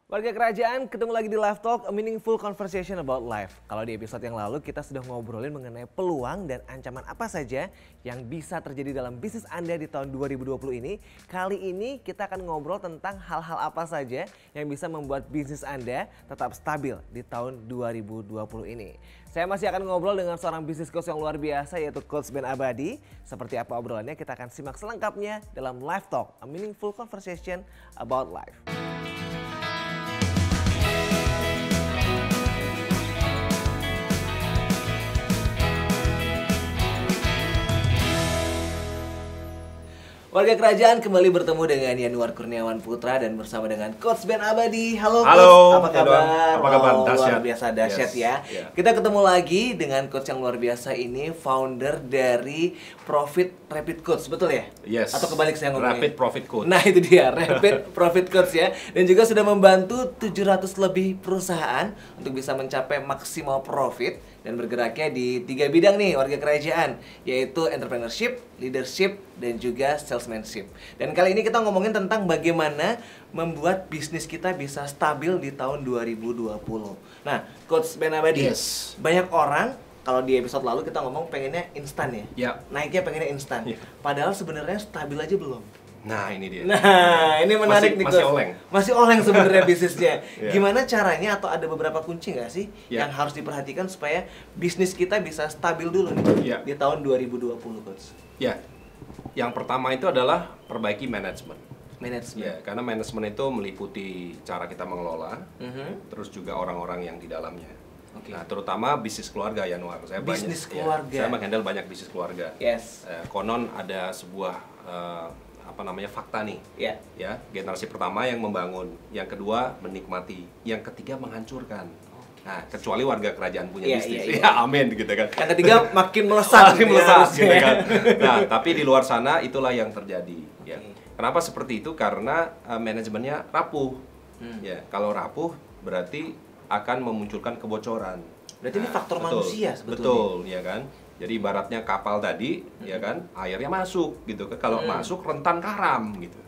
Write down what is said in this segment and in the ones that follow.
Warga kerajaan, ketemu lagi di Live Talk, a meaningful conversation about life. Kalau di episode yang lalu kita sudah ngobrolin mengenai peluang dan ancaman apa saja yang bisa terjadi dalam bisnis Anda di tahun 2020 ini. Kali ini kita akan ngobrol tentang hal-hal apa saja yang bisa membuat bisnis Anda tetap stabil di tahun 2020 ini. Saya masih akan ngobrol dengan seorang bisnis coach yang luar biasa yaitu Coach Ben Abadi. Seperti apa obrolannya kita akan simak selengkapnya dalam Live Talk, a meaningful conversation about life. Warga kerajaan kembali bertemu dengan Yanuar Kurniawan Putra dan bersama dengan Coach Ben Abadi. Halo, Coach, apa kabar? Apa kabar? Luar biasa dahsyat ya. Kita ketemu lagi dengan Coach yang luar biasa ini, founder dari Profit Rapid Coach, betul ya? Yes. Atau kebalik saya ngomongnya? Rapid Profit Coach. Nah itu dia, Rapid Profit Coach ya. Dan juga sudah membantu 700 lebih perusahaan untuk bisa mencapai maksimal profit dan bergeraknya di 3 bidang nih warga kerajaan, yaitu entrepreneurship, leadership, dan juga salesmanship. Dan kali ini kita ngomongin tentang bagaimana membuat bisnis kita bisa stabil di tahun 2020. Nah, Coach Ben Abadi, banyak orang kalau di episode lalu kita ngomong pengennya instan ya, naiknya pengennya instan. Padahal sebenarnya stabil aja belum. Nah ini dia. Nah ini menarik nih masih Coach. oleng. Masih oleng sebenarnya bisnisnya. Gimana caranya atau ada beberapa kunci nggak sih yang harus diperhatikan supaya bisnis kita bisa stabil dulu nih di tahun 2020 Coach? Ya, yang pertama itu adalah perbaiki manajemen. Manajemen. Ya, karena manajemen itu meliputi cara kita mengelola, terus juga orang-orang yang di dalamnya. Nah, terutama bisnis keluarga Yanuar. Saya bisnis keluarga. Saya menghandle banyak bisnis keluarga. Yes. Konon ada sebuah fakta nih, ya generasi pertama yang membangun, yang kedua menikmati, yang ketiga menghancurkan. Nah, kecuali warga kerajaan punya bisnis, ya amin gitu kan. Yang ketiga makin melesat, gitu kan. Nah, tapi di luar sana itulah yang terjadi. Ya. Kenapa seperti itu? Karena manajemennya rapuh. Ya, kalau rapuh berarti akan memunculkan kebocoran. Berarti ini faktor manusia sebetulnya. Betul, ya kan. Jadi ibaratnya kapal tadi, ya kan, airnya masuk gitu kan. Kalau masuk rentan karam gitu.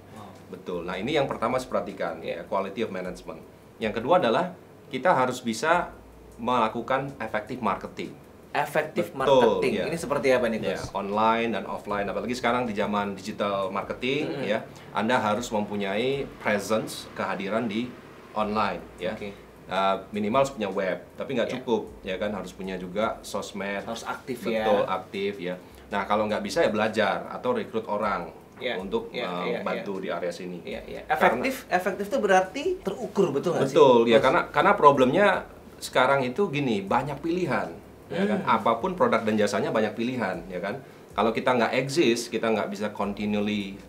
Betul. Nah, ini yang pertama harus perhatikan, ya, quality of management. Yang kedua adalah kita harus bisa melakukan effective marketing. Effective marketing. Ini seperti apa nih, Coach? Ya, online dan offline. Apalagi sekarang di zaman digital marketing, ya, Anda harus mempunyai presence, kehadiran di online, ya. Minimal harus punya web, tapi nggak cukup, ya kan, harus punya juga sosmed, harus aktif, aktif ya. Nah, kalau nggak bisa ya belajar atau rekrut orang untuk bantu di area sini. Efektif itu berarti terukur, betul nggak sih? Betul, ya, karena problemnya sekarang itu gini, banyak pilihan, ya kan, apapun produk dan jasanya banyak pilihan, ya kan. Kalau kita nggak exist, kita nggak bisa continually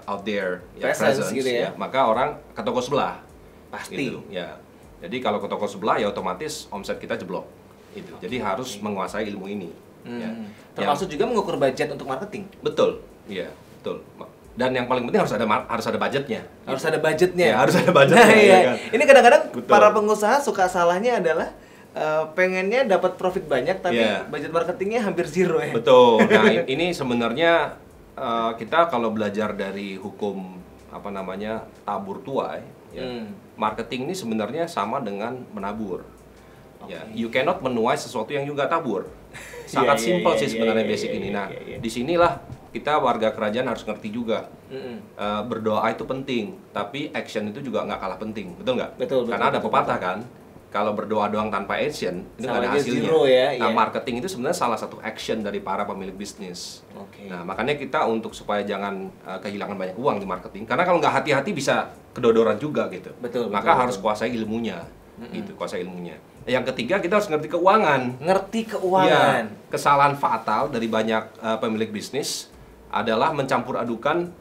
out there, presence gitu ya, maka orang ke toko sebelah, pasti, gitu, ya. Jadi kalau ke toko sebelah ya otomatis omset kita jeblok. Itu. Jadi harus menguasai ilmu ini. Ya. Termasuk juga mengukur budget untuk marketing. Betul, iya, betul. Dan yang paling penting harus ada budgetnya. Harus ada budgetnya. Ya, harus ada budgetnya. Nah, ya kan? Ini kadang-kadang para pengusaha suka salahnya adalah pengennya dapat profit banyak tapi budget marketingnya hampir zero ya. Betul. Nah ini sebenarnya kita kalau belajar dari hukum tabur tuai. Marketing ini sebenarnya sama dengan menabur. Ya, you cannot menuai sesuatu yang juga tabur. Sangat simpel sih sebenarnya basic ini. Nah, disinilah kita warga kerajaan harus ngerti juga. Berdoa itu penting, tapi action itu juga nggak kalah penting, betul nggak? Betul. Karena ada pepatah kan, kalau berdoa doang tanpa action itu nggak ada hasilnya. Nah, marketing itu sebenarnya salah satu action dari para pemilik bisnis. Nah, makanya kita supaya jangan kehilangan banyak uang di marketing, karena kalau nggak hati-hati bisa kedodoran juga gitu. Maka harus kuasai ilmunya, gitu, kuasai ilmunya. Yang ketiga kita harus ngerti keuangan. Ya, kesalahan fatal dari banyak pemilik bisnis adalah mencampur adukan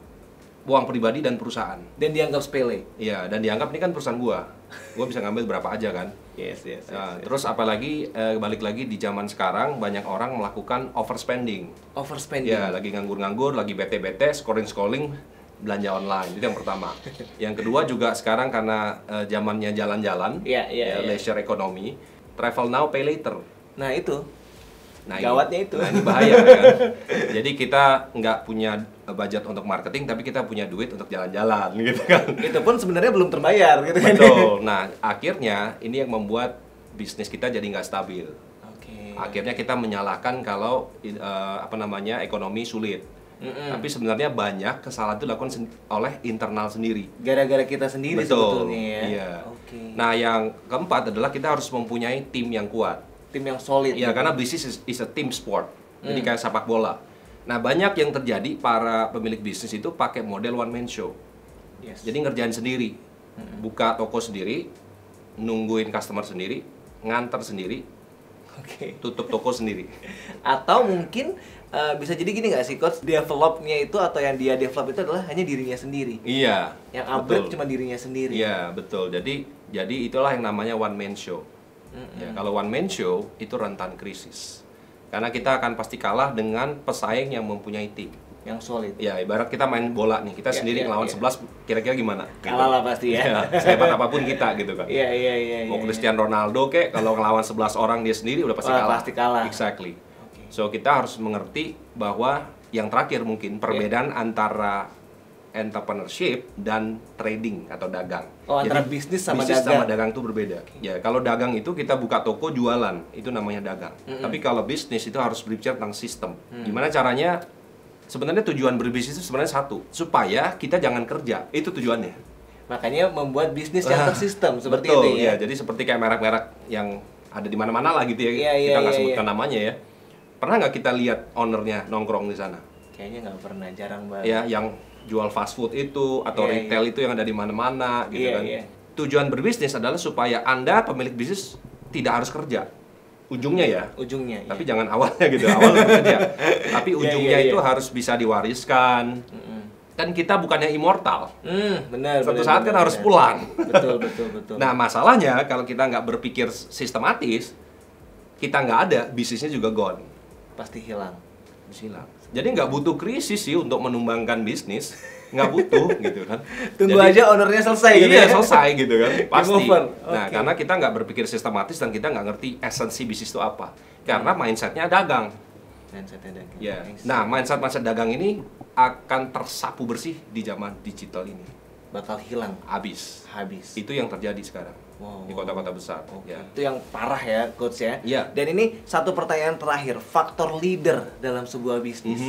uang pribadi dan perusahaan. Dan dianggap sepele. Iya, dan dianggap ini kan perusahaan gua bisa ngambil berapa aja kan. Terus apalagi balik lagi di zaman sekarang banyak orang melakukan overspending. Ya, lagi nganggur-nganggur, lagi bete-bete, scrolling belanja online. Itu yang pertama. Yang kedua juga sekarang karena zamannya jalan-jalan, leisure economy, travel now pay later. Nah itu Nah, gawatnya itu. Nah, ini bahaya kan. Jadi kita nggak punya budget untuk marketing, tapi kita punya duit untuk jalan-jalan gitu kan. Itu pun sebenarnya belum terbayar gitu kan. Betul. Nah, akhirnya ini yang membuat bisnis kita jadi nggak stabil. Akhirnya kita menyalahkan kalau ekonomi sulit. Tapi sebenarnya banyak kesalahan itu dilakukan oleh internal sendiri. Gara-gara kita sendiri. Betul. Sebetulnya ya. Iya. Nah, yang keempat adalah kita harus mempunyai tim yang kuat. Tim yang solid. Iya, karena bisnis is a team sport. Jadi kayak sepak bola. Nah, banyak yang terjadi para pemilik bisnis itu pakai model one man show. Jadi ngerjain sendiri. Buka toko sendiri, nungguin customer sendiri, nganter sendiri. Tutup toko sendiri. Atau mungkin bisa jadi gini nggak sih coach, developnya itu atau yang dia develop itu adalah hanya dirinya sendiri. Iya. Yang upgrade cuma dirinya sendiri. Iya, betul. Jadi itulah yang namanya one man show. Ya, kalau one man show itu rentan krisis. Karena kita akan pasti kalah dengan pesaing yang mempunyai tim yang solid. Ya, ibarat kita main bola nih, kita sendiri ngelawan 11, kira-kira gimana? Kalah lah pasti ya. Sehebat apapun kita gitu kan. Iya. Mau Cristiano Ronaldo kek, kalau ngelawan 11 orang dia sendiri udah pasti kalah. Pasti kalah. Exactly. So kita harus mengerti bahwa yang terakhir mungkin perbedaan antara entrepreneurship dan trading atau dagang. Antara bisnis sama dagang itu berbeda. Ya, kalau dagang itu kita buka toko jualan, itu namanya dagang. Tapi kalau bisnis itu harus berbicara tentang sistem. Gimana caranya? Sebenarnya tujuan berbisnis itu sebenarnya satu, supaya kita jangan kerja. Itu tujuannya. Makanya membuat bisnis yang tersistem seperti betul, itu ya. Jadi seperti kayak merek-merek yang ada di mana-mana lah gitu ya. Kita nggak sebutkan namanya ya. Pernah nggak kita lihat ownernya nongkrong di sana? Kayaknya nggak pernah, jarang banget. Ya, yang jual fast food itu atau retail itu yang ada di mana-mana gitu kan. Tujuan berbisnis adalah supaya Anda pemilik bisnis tidak harus kerja. Ujungnya ya. Tapi jangan awalnya gitu. Awalnya kerja. Tapi ujungnya itu harus bisa diwariskan. Kan kita bukannya immortal. Benar. Suatu saat kan harus pulang. Betul. Nah, masalahnya kalau kita nggak berpikir sistematis, kita nggak ada, bisnisnya juga gone. Pasti hilang. Jadi nggak butuh krisis sih untuk menumbangkan bisnis. Nggak butuh gitu kan. Tunggu aja ownernya selesai gitu ya. Selesai gitu kan. Pasti. Nah, karena kita nggak berpikir sistematis dan kita nggak ngerti esensi bisnis itu apa. Karena mindsetnya dagang. Ya. Nah, mindset dagang ini akan tersapu bersih di zaman digital ini. Bakal hilang. Habis. Itu yang terjadi sekarang. Di kota-kota besar. Ya. Itu yang parah ya, coach ya. Ya. Dan ini satu pertanyaan terakhir, faktor leader dalam sebuah bisnis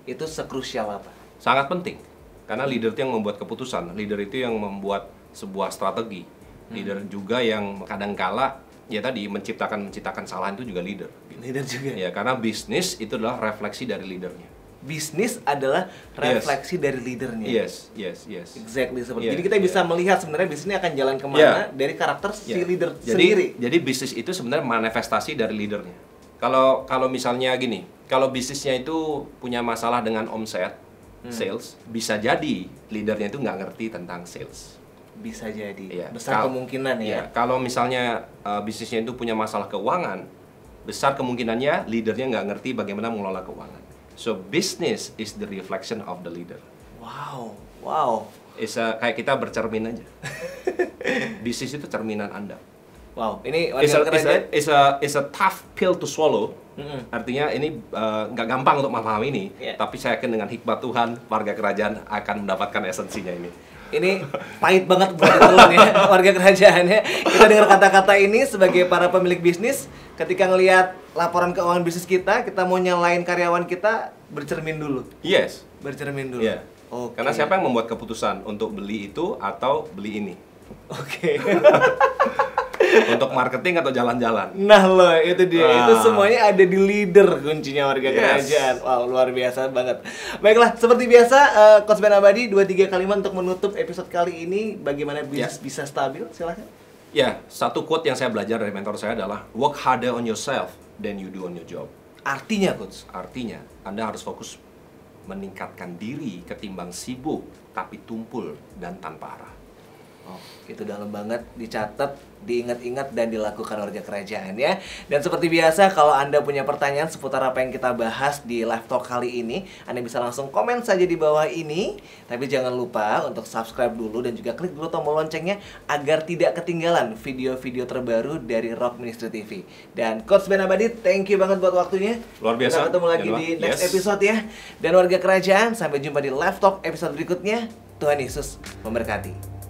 itu sekrusial apa? Sangat penting. Karena leader itu yang membuat keputusan, leader itu yang membuat sebuah strategi. Leader juga yang kadangkala ya tadi menciptakan kesalahan itu juga leader. Leader juga. Ya, karena bisnis itu adalah refleksi dari leadernya. Bisnis adalah refleksi dari leadernya. Yes. Exactly seperti. Jadi kita bisa melihat sebenarnya bisnisnya akan jalan kemana dari karakter si leader sendiri. Jadi bisnis itu sebenarnya manifestasi dari leadernya. Kalau misalnya gini, kalau bisnisnya itu punya masalah dengan omset, sales, bisa jadi leadernya itu nggak ngerti tentang sales. Bisa jadi. Besar kemungkinan ya. Kalau misalnya bisnisnya itu punya masalah keuangan, besar kemungkinannya leadernya nggak ngerti bagaimana mengelola keuangan. So business is the reflection of the leader. Wow. Kayak kita bercermin aja. Bisnis itu cerminan Anda. Wow, ini is a tough pill to swallow. Artinya ini nggak gampang untuk memahami ini. Tapi saya yakin dengan hikmat Tuhan, warga kerajaan akan mendapatkan esensinya ini. Ini pahit banget buat ditelan ya, warga kerajaannya. Kita dengar kata-kata ini sebagai para pemilik bisnis, ketika ngelihat laporan keuangan bisnis kita mau nyalain karyawan kita, bercermin dulu. Yes. Bercermin dulu. Yeah. Karena siapa yang membuat keputusan untuk beli itu atau beli ini? Untuk marketing atau jalan-jalan. Nah loh, itu dia. Itu semuanya ada di leader kuncinya warga kerajaan. Wow, luar biasa banget. Baiklah, seperti biasa, Coach Ben Abadi 2-3 kalimat untuk menutup episode kali ini. Bagaimana bisnis bisa stabil? Silahkan. Ya, satu quote yang saya belajar dari mentor saya adalah work harder on yourself than you do on your job. Artinya, Coach? Artinya, Anda harus fokus meningkatkan diri ketimbang sibuk tapi tumpul dan tanpa arah. Oh, itu dalam banget, dicatat, diingat-ingat dan dilakukan warga kerajaan ya. Dan seperti biasa, kalau Anda punya pertanyaan seputar apa yang kita bahas di live talk kali ini, Anda bisa langsung komen saja di bawah ini. Tapi jangan lupa untuk subscribe dulu dan juga klik dulu tombol loncengnya agar tidak ketinggalan video-video terbaru dari Rock Ministry TV. Dan Coach Ben Abadi, thank you banget buat waktunya. Luar biasa. Kita ketemu lagi di next episode ya. Dan warga kerajaan, sampai jumpa di live talk episode berikutnya. Tuhan Yesus memberkati.